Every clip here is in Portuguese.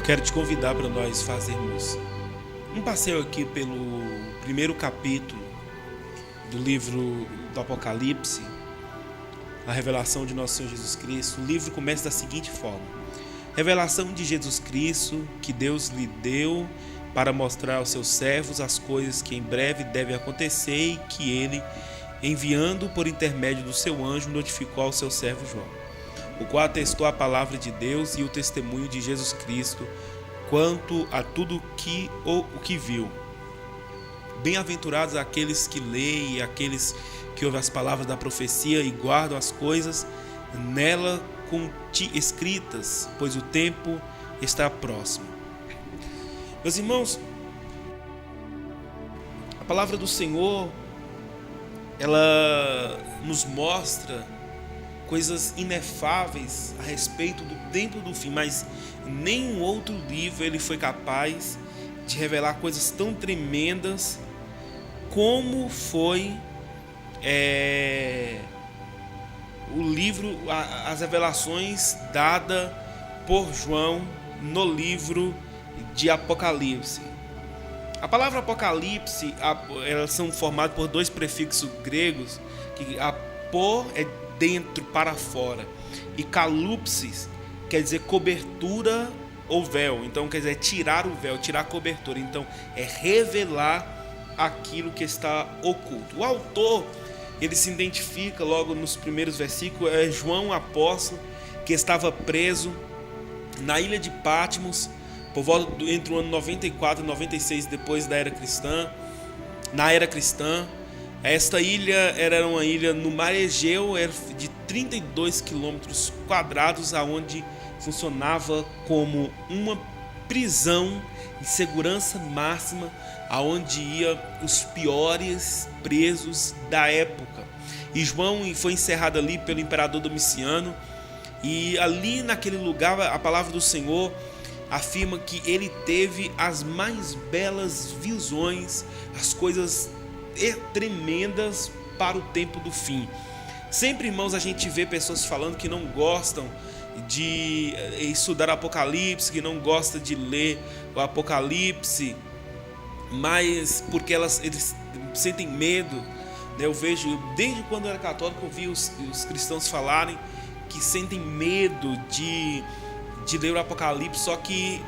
Quero te convidar para nós fazermos um passeio aqui pelo primeiro capítulo do livro do Apocalipse, a revelação de nosso Senhor Jesus Cristo. O livro começa da seguinte forma: revelação de Jesus Cristo, que Deus lhe deu para mostrar aos seus servos as coisas que em breve devem acontecer e que ele, enviando por intermédio do seu anjo, notificou ao seu servo João, o qual atestou a palavra de Deus e o testemunho de Jesus Cristo quanto a tudo o que viu. Bem-aventurados aqueles que leem e aqueles que ouvem as palavras da profecia e guardam as coisas nela escritas, pois o tempo está próximo. Meus irmãos, a palavra do Senhor, ela nos mostra coisas inefáveis a respeito do tempo do fim, mas nenhum outro livro ele foi capaz de revelar coisas tão tremendas como foi o livro, as revelações dadas por João no livro de Apocalipse. A palavra Apocalipse, elas são formadas por dois prefixos gregos, que apó é dentro, para fora, e kalupsis quer dizer cobertura ou véu. Então quer dizer tirar o véu, tirar a cobertura. Então é revelar aquilo que está oculto. O autor, ele se identifica logo nos primeiros versículos, é João apóstolo, que estava preso na ilha de Patmos por volta entre o ano 94 e 96 depois da era cristã. Na era cristã, esta ilha era uma ilha no mar Egeu, era de 32 quilômetros quadrados, aonde funcionava como uma prisão em segurança máxima, aonde ia os piores presos da época. E João foi encerrado ali pelo imperador Domiciano, e ali naquele lugar a palavra do Senhor afirma que ele teve as mais belas visões, as coisas tremendas para o tempo do fim. Sempre, irmãos, a gente vê pessoas falando que não gostam de estudar Apocalipse, que não gostam de ler o Apocalipse, mas porque eles sentem medo. Eu vejo, desde quando eu era católico, eu vi os cristãos falarem que sentem medo de ler o Apocalipse. Só que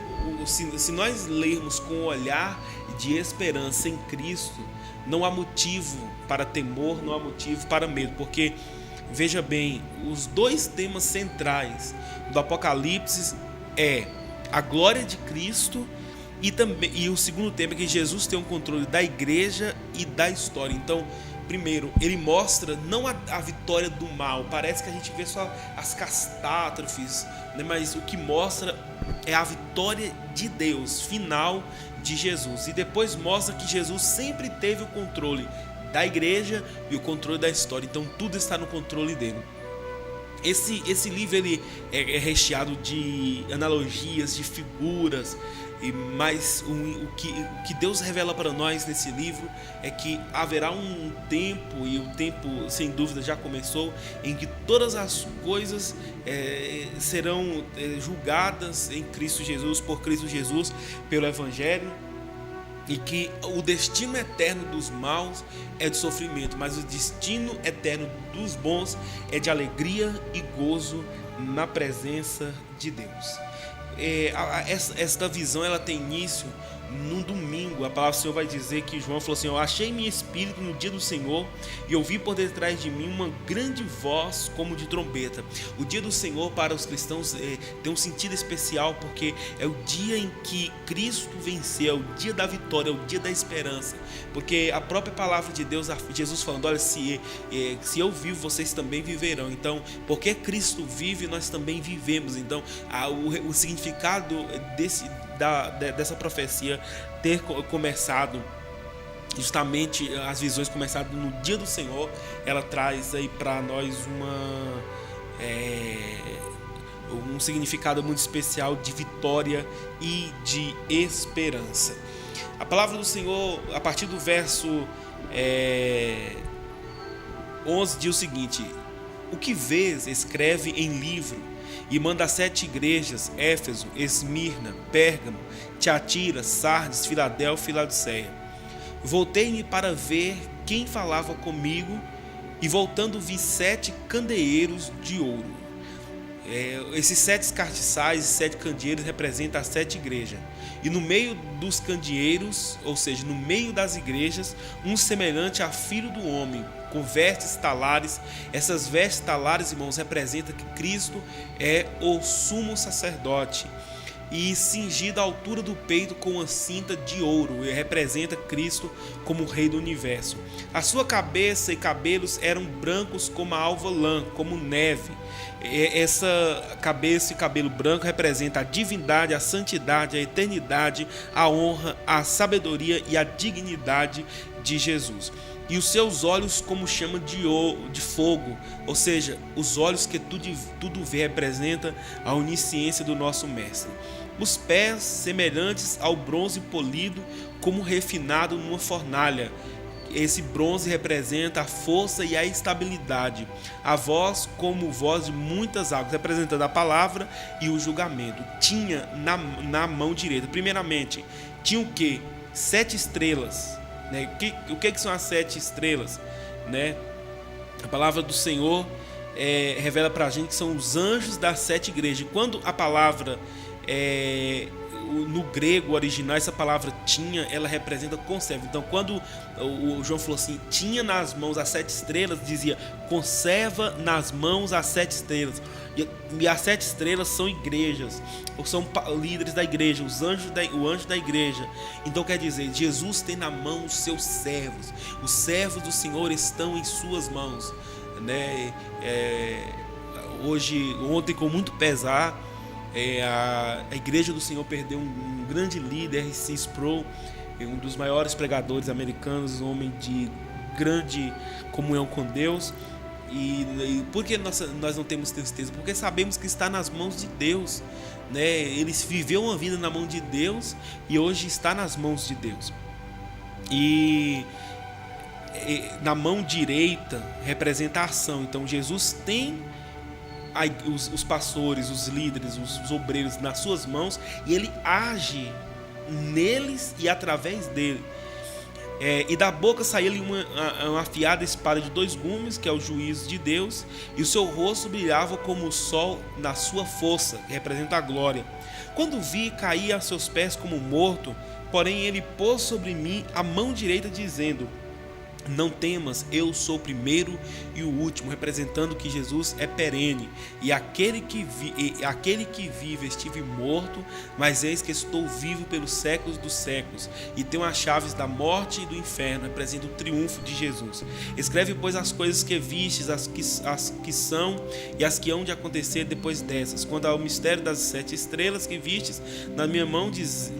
se nós lermos com um olhar de esperança em Cristo, não há motivo para temor, não há motivo para medo, porque veja bem, os dois temas centrais do Apocalipse é a glória de Cristo e o segundo tema é que Jesus tem o controle da igreja e da história. Então, primeiro, ele mostra não a vitória do mal, parece que a gente vê só as catástrofes, né? Mas o que mostra é a vitória de Deus, final de Jesus. E depois mostra que Jesus sempre teve o controle da igreja e o controle da história. Então tudo está no controle dele. Esse livro ele é recheado de analogias, de figuras, mas o que Deus revela para nós nesse livro é que haverá um tempo, e o tempo sem dúvida já começou, em que todas as coisas serão julgadas em Cristo Jesus, por Cristo Jesus, pelo Evangelho, e que o destino eterno dos maus é de sofrimento, mas o destino eterno dos bons é de alegria e gozo na presença de Deus. Esta visão ela tem início no domingo. A palavra do Senhor vai dizer que João falou assim: eu achei meu espírito no dia do Senhor e ouvi por detrás de mim uma grande voz como de trombeta. O dia do Senhor para os cristãos tem um sentido especial, porque é o dia em que Cristo venceu, é o dia da vitória, é o dia da esperança, porque a própria palavra de Deus, Jesus falando: olha, se eu vivo, vocês também viverão. Então, porque Cristo vive, nós também vivemos. Então, o significado dessa profecia ter começado, justamente as visões começadas no dia do Senhor, ela traz aí para nós um significado muito especial de vitória e de esperança. A palavra do Senhor, a partir do verso 11, diz o seguinte: o que vês, escreve em livro E manda as 7 igrejas: Éfeso, Esmirna, Pérgamo, Tiatira, Sardes, Filadélfia e Laodiceia. Voltei-me para ver quem falava comigo, e voltando vi 7 candeeiros de ouro. Esses 7 castiçais e 7 candeeiros representam as 7 igrejas. E no meio dos candeeiros, ou seja, no meio das igrejas, um semelhante a filho do homem, com vestes talares. Essas vestes talares, irmãos, representam que Cristo é o sumo sacerdote. E cingido à altura do peito com uma cinta de ouro, e representa Cristo como o Rei do Universo. A sua cabeça e cabelos eram brancos como a alva lã, como neve. Essa cabeça e cabelo branco representa a divindade, a santidade, a eternidade, a honra, a sabedoria e a dignidade de Jesus. E os seus olhos como chama de fogo, ou seja, os olhos que tudo vê, representa a onisciência do nosso Mestre. Os pés semelhantes ao bronze polido, como refinado numa fornalha. Esse bronze representa a força e a estabilidade. A voz como voz de muitas águas, representando a palavra e o julgamento. Tinha na mão direita, primeiramente, tinha o quê? 7 estrelas. Né? O que são as 7 estrelas? Né? A palavra do Senhor revela para a gente que são os anjos das 7 igrejas. Quando a palavra no grego original, essa palavra tinha, ela representa conserva. Então, quando o João falou assim, tinha nas mãos as 7 estrelas, dizia, conserva nas mãos as 7 estrelas. E as 7 estrelas são igrejas, ou são líderes da igreja, o anjo da igreja. Então quer dizer, Jesus tem na mão os seus servos. Os servos do Senhor estão em suas mãos, né? Ontem, com muito pesar, a igreja do Senhor perdeu um grande líder, R.C. Sproul, um dos maiores pregadores americanos, um homem de grande comunhão com Deus. E por que nós não temos tristeza? Porque sabemos que está nas mãos de Deus, né? Ele viveu uma vida na mão de Deus e hoje está nas mãos de Deus. E na mão direita representa a ação. Então Jesus tem os pastores, os líderes, os obreiros nas suas mãos, e ele age neles e através dele. E da boca saiu-lhe uma afiada espada de 2 gumes, que é o juízo de Deus, e o seu rosto brilhava como o sol na sua força, que representa a glória. Quando vi, caí a seus pés como morto, porém ele pôs sobre mim a mão direita, dizendo, não temas, eu sou o primeiro e o último, representando que Jesus é perene. E aquele que vive estive morto, mas eis que estou vivo pelos séculos dos séculos, e tenho as chaves da morte e do inferno, representa o triunfo de Jesus. Escreve, pois, as coisas que vistes, as que são e as que hão de acontecer depois dessas. Quando ao mistério das 7 estrelas que vistes na minha mão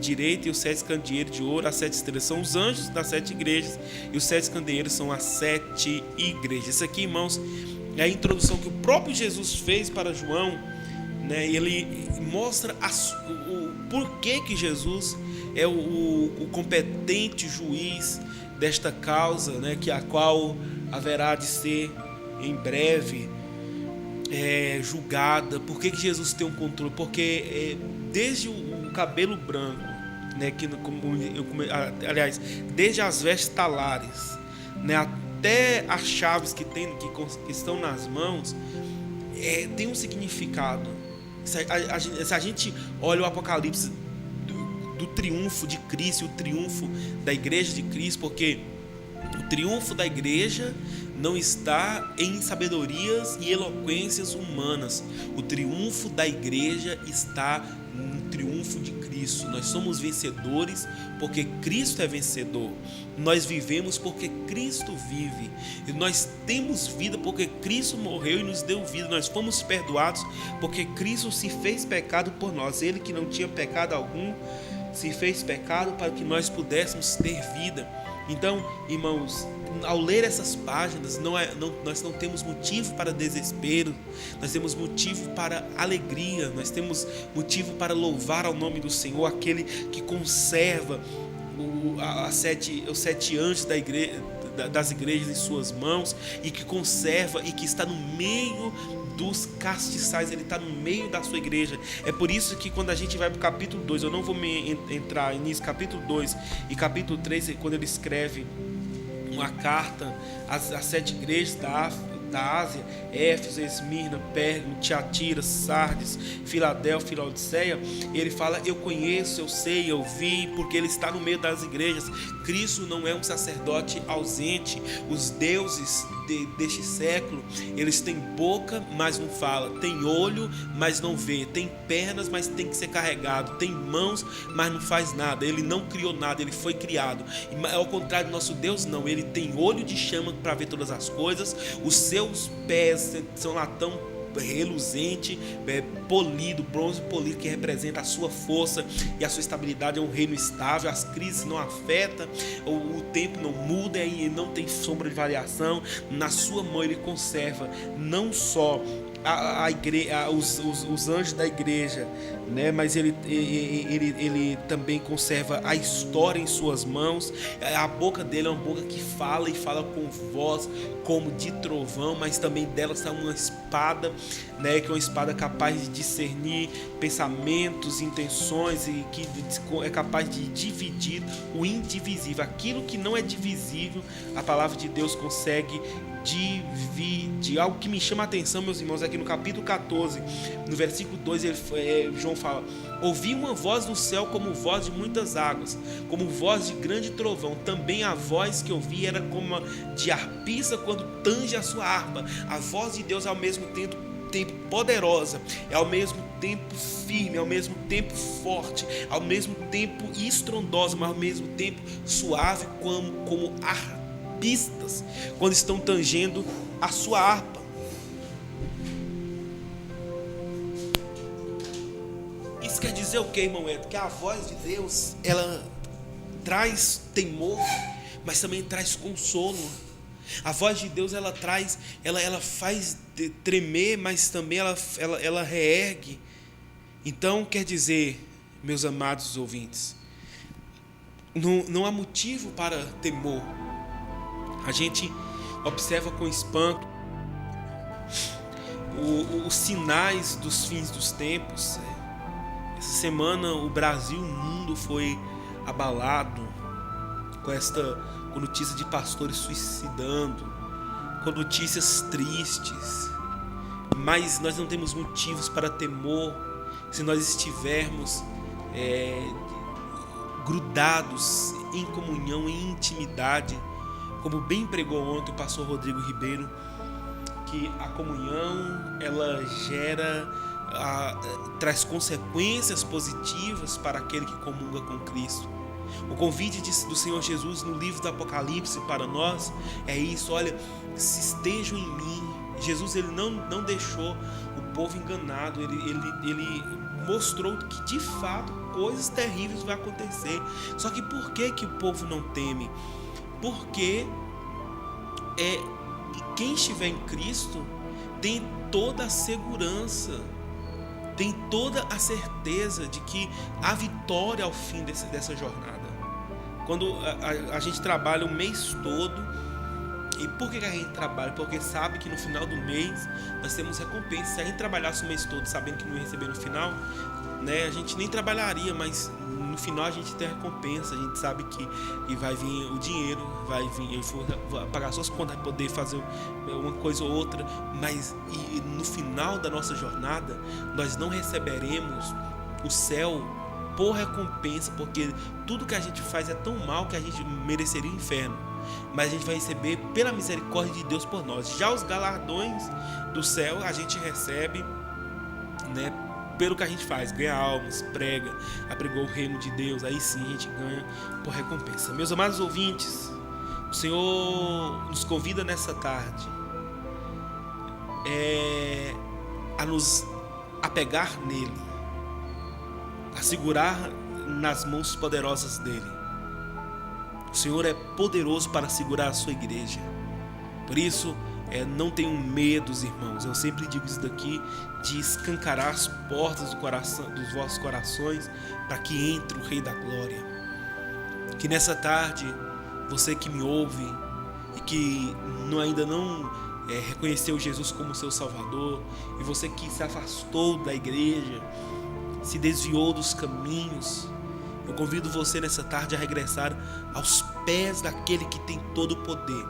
direita, e os 7 candeeiros de ouro, as 7 estrelas são os anjos das 7 igrejas, e os 7 candeeiros são as 7 igrejas. Isso aqui, irmãos, é a introdução que o próprio Jesus fez para João, né? Ele mostra o porquê que Jesus é o competente juiz desta causa, né? Que a qual haverá de ser em breve julgada. Por que Jesus tem um controle? Porque desde o cabelo branco, né? Aliás, desde as vestes talares, né, até as chaves que estão nas mãos, tem um significado. Se a gente olha o Apocalipse do triunfo de Cristo, o triunfo da igreja de Cristo, porque o triunfo da igreja não está em sabedorias e eloquências humanas. O triunfo da igreja está no triunfo de Cristo. Nós somos vencedores porque Cristo é vencedor. Nós vivemos porque Cristo vive. E nós temos vida porque Cristo morreu e nos deu vida. Nós fomos perdoados porque Cristo se fez pecado por nós. Ele que não tinha pecado algum se fez pecado para que nós pudéssemos ter vida. Então, irmãos, ao ler essas páginas, nós não temos motivo para desespero, nós temos motivo para alegria, nós temos motivo para louvar ao nome do Senhor, aquele que conserva os 7 anjos das igrejas em suas mãos e que conserva e que está no meio dos castiçais, ele está no meio da sua igreja. É por isso que quando a gente vai para o capítulo 2, eu não vou me entrar nisso, capítulo 2 e capítulo 3, quando ele escreve uma carta às 7 igrejas da Ásia, Éfeso, Esmirna, Pérgamo, Tiatira, Sardes, Filadélfia, Laodiceia, ele fala: eu conheço, eu sei, eu vi, porque ele está no meio das igrejas. Cristo não é um sacerdote ausente. Os deuses deste século, eles têm boca, mas não fala, tem olho, mas não vê, tem pernas, mas tem que ser carregado, tem mãos, mas não faz nada. Ele não criou nada, ele foi criado. E ao contrário do nosso Deus, não, ele tem olho de chama para ver todas as coisas, os seus pés são latão reluzente, polido, bronze polido, que representa a sua força e a sua estabilidade. É um reino estável, as crises não afetam, o tempo não muda e não tem sombra de variação. Na sua mão ele conserva não só os anjos da igreja, né? Mas ele também conserva a história em suas mãos. A boca dele é uma boca que fala, e fala com voz como de trovão, mas também dela está uma espada, né? Que é uma espada capaz de discernir pensamentos, intenções, e que é capaz de dividir o indivisível. Aquilo que não é divisível, a palavra de Deus consegue dividir. Algo que me chama a atenção, meus irmãos, é que no capítulo 14, no versículo 2, João fala: ouvi uma voz do céu como voz de muitas águas, como voz de grande trovão. Também a voz que eu vi era como a de arpista quando tange a sua harpa. A voz de Deus é ao mesmo tempo poderosa, é ao mesmo tempo firme, ao mesmo tempo forte, ao mesmo tempo estrondosa, mas ao mesmo tempo suave, como arpistas quando estão tangendo a sua harpa. Isso quer dizer o que, irmão Ed? Que a voz de Deus, ela traz temor, mas também traz consolo. A voz de Deus, ela traz, ela faz tremer, mas também ela reergue. Então, quer dizer, meus amados ouvintes, não há motivo para temor. A gente observa com espanto os sinais dos fins dos tempos. Essa semana o Brasil, o mundo foi abalado com notícias de pastores suicidando, com notícias tristes. Mas nós não temos motivos para temor se nós estivermos grudados em comunhão, em intimidade, como bem pregou ontem o pastor Rodrigo Ribeiro, que a comunhão, ela traz consequências positivas para aquele que comunga com Cristo. O convite do Senhor Jesus no livro do Apocalipse para nós é isso: olha, se estejam em mim. Jesus, ele não deixou o povo enganado, ele mostrou que de fato coisas terríveis vão acontecer. Só que por que o povo não teme? Porque quem estiver em Cristo tem toda a segurança, tem toda a certeza de que há vitória ao fim dessa jornada. Quando a gente trabalha o mês todo, e por que a gente trabalha? Porque sabe que no final do mês nós temos recompensa. Se a gente trabalhasse o mês todo sabendo que não ia receber no final, né, a gente nem trabalharia, mas no final a gente tem a recompensa. A gente sabe que vai vir o dinheiro, vai vir, ele for pagar suas contas, vai poder fazer uma coisa ou outra, mas no final da nossa jornada nós não receberemos o céu por recompensa, porque tudo que a gente faz é tão mal que a gente mereceria o inferno, mas a gente vai receber pela misericórdia de Deus por nós. Já os galardões do céu a gente recebe, né, pelo que a gente faz, ganha almas, apregou o reino de Deus, aí sim a gente ganha por recompensa. Meus amados ouvintes, o Senhor nos convida nessa tarde a nos apegar nele, a segurar nas mãos poderosas dele. O Senhor é poderoso para segurar a sua igreja. Por isso, não tenham medo, irmãos. Eu sempre digo isso daqui, de escancarar as portas dos vossos corações, para que entre o Rei da Glória. Que nessa tarde, você que me ouve, e que ainda não reconheceu Jesus como seu Salvador, e você que se afastou da igreja, se desviou dos caminhos, eu convido você nessa tarde a regressar aos pés daquele que tem todo o poder.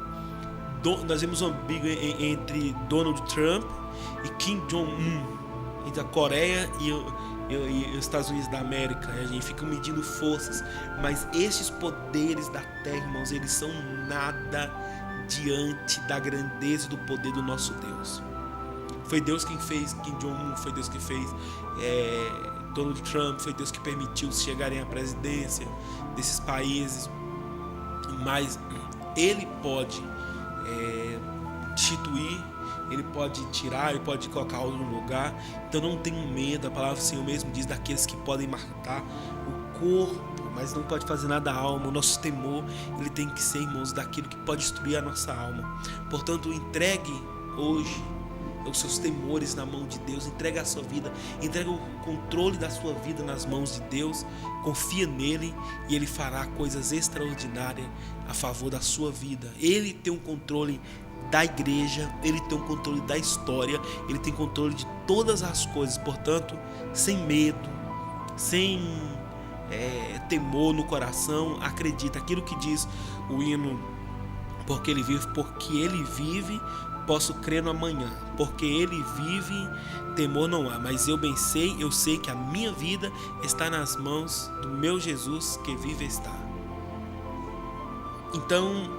Nós vemos uma briga entre Donald Trump e Kim Jong-un, entre a Coreia e os Estados Unidos da América. A gente fica medindo forças, mas esses poderes da terra, irmãos, eles são nada diante da grandeza do poder do nosso Deus. Foi Deus quem fez Kim Jong-un, foi Deus que fez Donald Trump, foi Deus que permitiu chegarem à presidência desses países, mas Ele pode instituir, Ele pode tirar, Ele pode colocar outro no lugar. Então não tenham medo, a palavra do Senhor mesmo diz daqueles que podem matar o corpo, mas não pode fazer nada à alma. O nosso temor, ele tem que ser, irmãos, daquilo que pode destruir a nossa alma. Portanto, entregue hoje os seus temores na mão de Deus, entregue a sua vida, entregue o controle da sua vida nas mãos de Deus, confia nele e Ele fará coisas extraordinárias a favor da sua vida. Ele tem um controle da igreja, Ele tem um controle da história, Ele tem controle de todas as coisas. Portanto, sem medo, sem temor no coração, acredita aquilo que diz o hino: porque Ele vive, posso crer no amanhã, porque Ele vive, temor não há. Mas eu sei que a minha vida está nas mãos do meu Jesus que vive está. Então,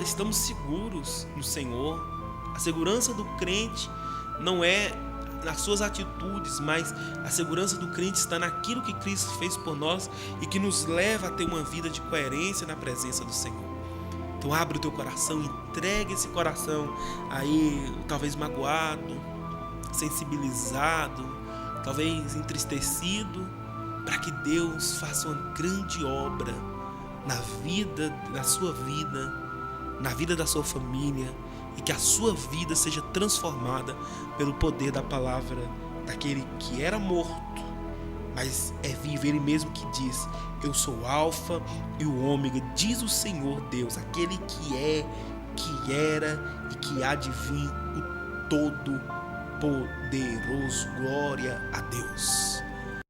estamos seguros no Senhor. A segurança do crente não é nas suas atitudes, mas a segurança do crente está naquilo que Cristo fez por nós e que nos leva a ter uma vida de coerência na presença do Senhor. Então abre o teu coração, entregue esse coração aí, talvez magoado, sensibilizado, talvez entristecido, para que Deus faça uma grande obra na sua vida, na vida da sua família, e que a sua vida seja transformada pelo poder da palavra daquele que era morto, mas é vivo. Ele mesmo que diz: eu sou o Alfa e o Ômega, diz o Senhor Deus, aquele que é, que era e que há de vir, o Todo-Poderoso. Glória a Deus.